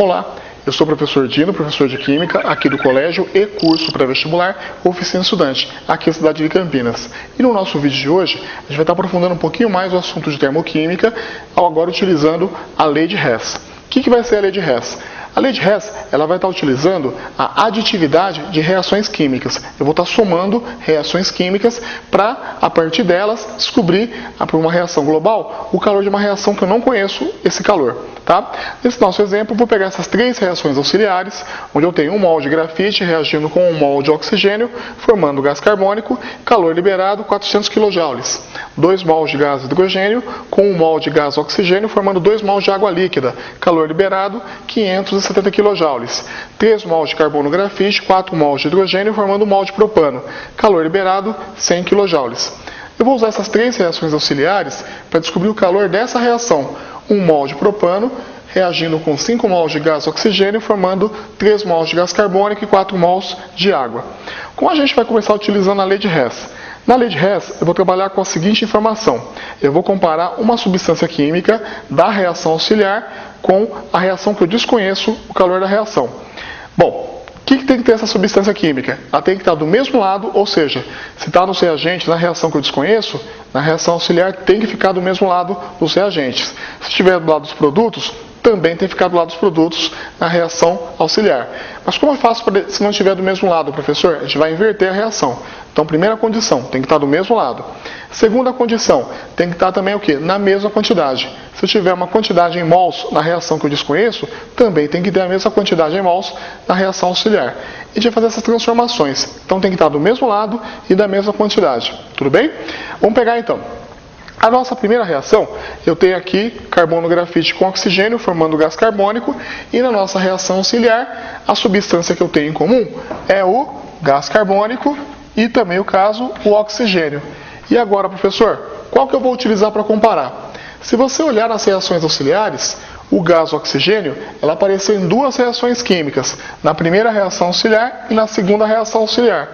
Olá, eu sou o professor Dino, professor de Química, aqui do Colégio e Curso Pré-Vestibular Oficina Estudante, aqui na cidade de Campinas. E no nosso vídeo de hoje, a gente vai estar aprofundando um pouquinho mais o assunto de termoquímica, agora utilizando a lei de Hess. O que vai ser a lei de Hess? A lei de Hess, ela vai estar utilizando a aditividade de reações químicas. Eu vou estar somando reações químicas para, a partir delas, descobrir, por uma reação global, o calor de uma reação que eu não conheço esse calor. Tá? Nesse nosso exemplo, eu vou pegar essas três reações auxiliares, onde eu tenho 1 mol de grafite reagindo com 1 mol de oxigênio, formando gás carbônico, calor liberado 400 kJ. 2 mols de gás hidrogênio com 1 mol de gás oxigênio, formando 2 mols de água líquida, calor liberado 570 kJ. 3 mols de carbono grafite, 4 mols de hidrogênio, formando 1 mol de propano, calor liberado 100 kJ. Eu vou usar essas três reações auxiliares para descobrir o calor dessa reação. 1 mol de propano reagindo com 5 mols de gás oxigênio, formando 3 mols de gás carbônico e 4 mols de água. Como a gente vai começar utilizando a lei de Hess? Na lei de Hess, eu vou trabalhar com a seguinte informação. Eu vou comparar uma substância química da reação auxiliar com a reação que eu desconheço o calor da reação. Bom, o que tem que ter essa substância química? Ela tem que estar do mesmo lado, ou seja, se está no reagente, na reação que eu desconheço, na reação auxiliar tem que ficar do mesmo lado dos reagentes. Se estiver do lado dos produtos, também tem que ficar do lado dos produtos na reação auxiliar. Mas como eu faço se não estiver do mesmo lado, professor? A gente vai inverter a reação. Então, primeira condição, tem que estar do mesmo lado. Segunda condição, tem que estar também o quê? Na mesma quantidade. Se eu tiver uma quantidade em mols na reação que eu desconheço, também tem que ter a mesma quantidade em mols na reação auxiliar. E a gente vai fazer essas transformações. Então, tem que estar do mesmo lado e da mesma quantidade. Tudo bem? Vamos pegar então. A nossa primeira reação, eu tenho aqui carbono grafite com oxigênio formando gás carbônico, e na nossa reação auxiliar, a substância que eu tenho em comum é o gás carbônico e também o oxigênio. E agora, professor, qual que eu vou utilizar para comparar? Se você olhar nas reações auxiliares, o gás oxigênio, ela apareceu em duas reações químicas, na primeira reação auxiliar e na segunda reação auxiliar.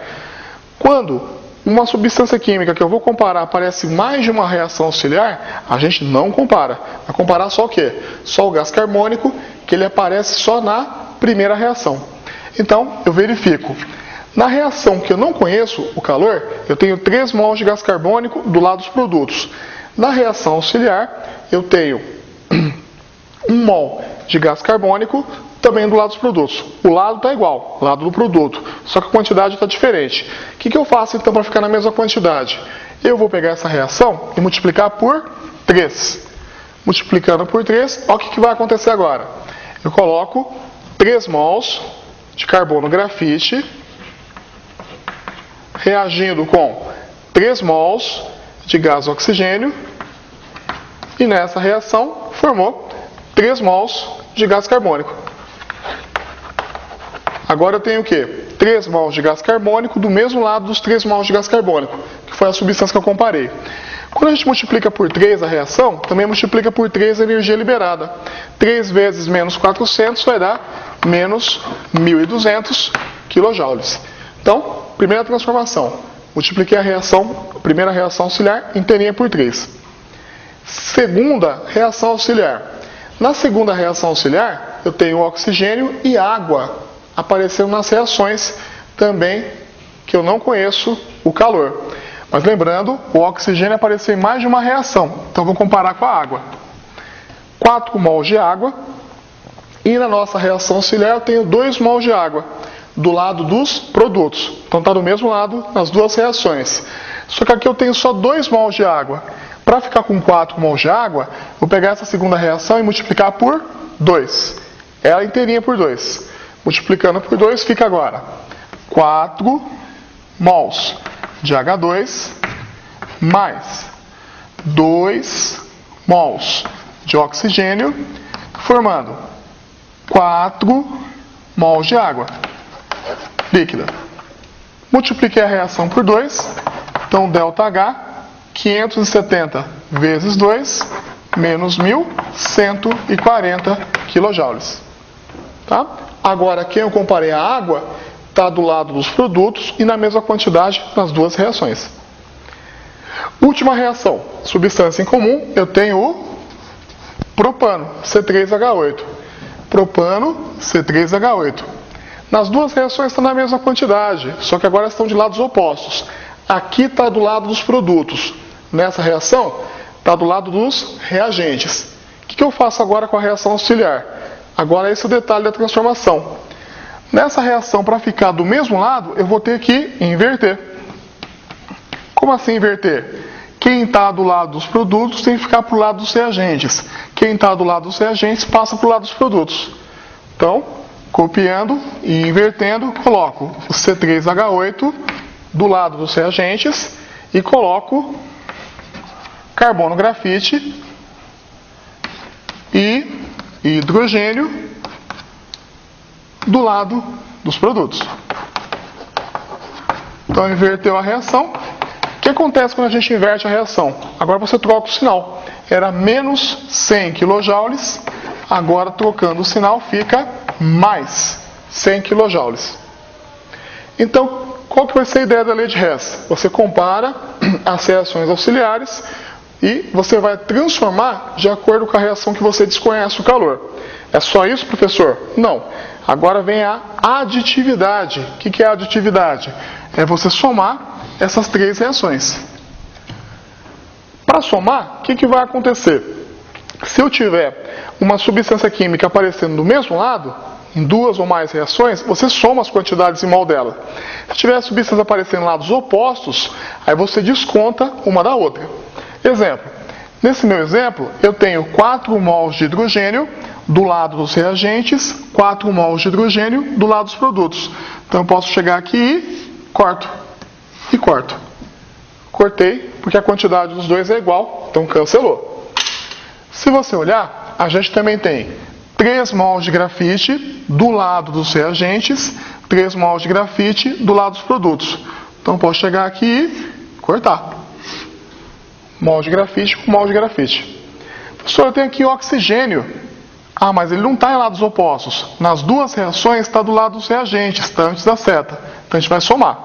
Quando uma substância química que eu vou comparar aparece mais de uma reação auxiliar, a gente não compara. Vai comparar só o quê? Só o gás carbônico, que ele aparece só na primeira reação. Então, eu verifico. Na reação que eu não conheço o calor, eu tenho 3 mols de gás carbônico do lado dos produtos. Na reação auxiliar, eu tenho 1 mol de gás carbônico também do lado dos produtos. O lado está igual, lado do produto, só que a quantidade está diferente. O que eu faço então para ficar na mesma quantidade? Eu vou pegar essa reação e multiplicar por 3. Multiplicando por 3, olha o que vai acontecer agora. Eu coloco 3 mols de carbono grafite reagindo com 3 mols de gás oxigênio, e nessa reação formou 3 mols de gás carbônico. Agora eu tenho o quê? 3 mols de gás carbônico do mesmo lado dos 3 mols de gás carbônico, que foi a substância que eu comparei. Quando a gente multiplica por 3 a reação, também multiplica por 3 a energia liberada. 3 vezes menos 400 vai dar menos 1.200 kJ. Então, primeira transformação. Multipliquei a primeira reação auxiliar inteirinha por 3. Segunda reação auxiliar. Na segunda reação auxiliar, eu tenho oxigênio e água aparecendo nas reações também que eu não conheço o calor. Mas lembrando, o oxigênio apareceu em mais de uma reação, então vou comparar com a água. 4 mols de água, e na nossa reação auxiliar eu tenho 2 mols de água do lado dos produtos. Então está do mesmo lado nas duas reações. Só que aqui eu tenho só 2 mols de água. Para ficar com 4 mols de água, vou pegar essa segunda reação e multiplicar por 2. Ela inteirinha por 2. Multiplicando por 2, fica agora 4 mols de H2 mais 2 mols de oxigênio, formando 4 mols de água líquida. Multipliquei a reação por 2, então ΔH, 570 vezes 2, menos 1.140 kJ. Tá? Agora, quem eu comparei a água, está do lado dos produtos e na mesma quantidade nas duas reações. Última reação, substância em comum, eu tenho o propano, C3H8. propano, C3H8. Nas duas reações estão na mesma quantidade, só que agora estão de lados opostos. Aqui está do lado dos produtos. Nessa reação, está do lado dos reagentes. O que eu faço agora com a reação auxiliar? Agora esse é o detalhe da transformação. Nessa reação, para ficar do mesmo lado, eu vou ter que inverter. Como assim inverter? Quem está do lado dos produtos tem que ficar para o lado dos reagentes. Quem está do lado dos reagentes passa para o lado dos produtos. Então, copiando e invertendo, coloco o C3H8 do lado dos reagentes e coloco carbono grafite e hidrogênio do lado dos produtos. Então, inverteu a reação. O que acontece quando a gente inverte a reação? Agora você troca o sinal. Era menos 100 kJ, agora trocando o sinal fica mais 100 kJ. Então, qual que vai ser a ideia da lei de Hess? Você compara as reações auxiliares e você vai transformar de acordo com a reação que você desconhece o calor. É só isso, professor? Não. Agora vem a aditividade. O que é a aditividade? É você somar essas três reações. Para somar, o que vai acontecer? Se eu tiver uma substância química aparecendo do mesmo lado, em duas ou mais reações, você soma as quantidades em mol dela. Se tiver substâncias aparecendo em lados opostos, aí você desconta uma da outra. Exemplo. Nesse meu exemplo, eu tenho 4 mols de hidrogênio do lado dos reagentes, 4 mols de hidrogênio do lado dos produtos. Então eu posso chegar aqui e corto. E corto. Cortei, porque a quantidade dos dois é igual, então cancelou. Se você olhar, a gente também tem 3 mols de grafite do lado dos reagentes, 3 mols de grafite do lado dos produtos. Então posso chegar aqui e cortar. Mol de grafite com mol de grafite. Professor, eu tenho aqui oxigênio. Ah, mas ele não está em lados opostos. Nas duas reações está do lado dos reagentes, está antes da seta. Então a gente vai somar.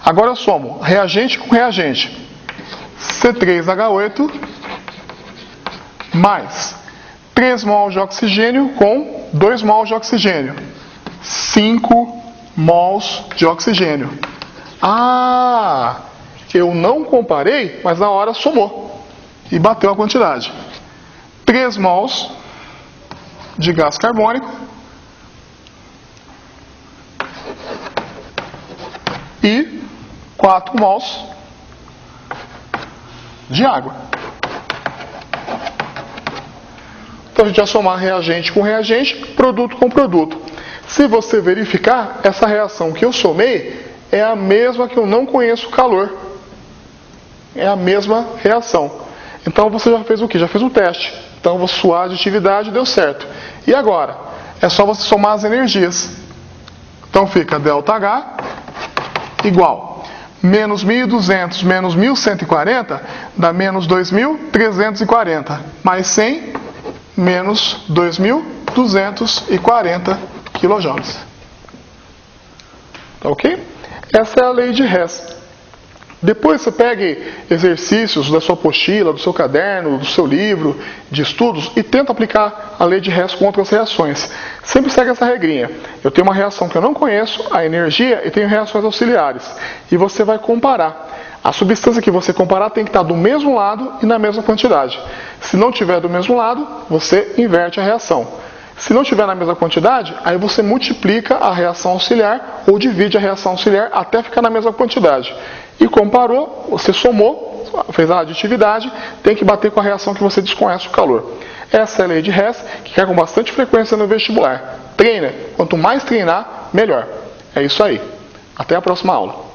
Agora eu somo reagente com reagente. C3H8 mais 3 mols de oxigênio com 2 mols de oxigênio. 5 mols de oxigênio. Ah, eu não comparei, mas na hora somou. E bateu a quantidade. 3 mols de gás carbônico e 4 mols de água. Então a gente vai somar reagente com reagente, produto com produto. Se você verificar, essa reação que eu somei é a mesma que eu não conheço o calor. É a mesma reação. Então você já fez o quê? Já fez o teste. Então sua aditividade deu certo. E agora? É só você somar as energias. Então fica ΔH igual menos 1.200 menos 1.140 dá menos 2.340. Mais 100 menos 2.240 kJ. Tá ok? Essa é a lei de Hess. Depois você pegue exercícios da sua apostila, do seu caderno, do seu livro de estudos e tenta aplicar a lei de Hess com outras reações. Sempre segue essa regrinha. Eu tenho uma reação que eu não conheço, a energia, e tenho reações auxiliares. E você vai comparar. A substância que você comparar tem que estar do mesmo lado e na mesma quantidade. Se não tiver do mesmo lado, você inverte a reação. Se não tiver na mesma quantidade, aí você multiplica a reação auxiliar ou divide a reação auxiliar até ficar na mesma quantidade. E comparou, você somou, fez a aditividade, tem que bater com a reação que você desconhece o calor. Essa é a lei de Hess, que cai com bastante frequência no vestibular. Treina. Quanto mais treinar, melhor. É isso aí. Até a próxima aula.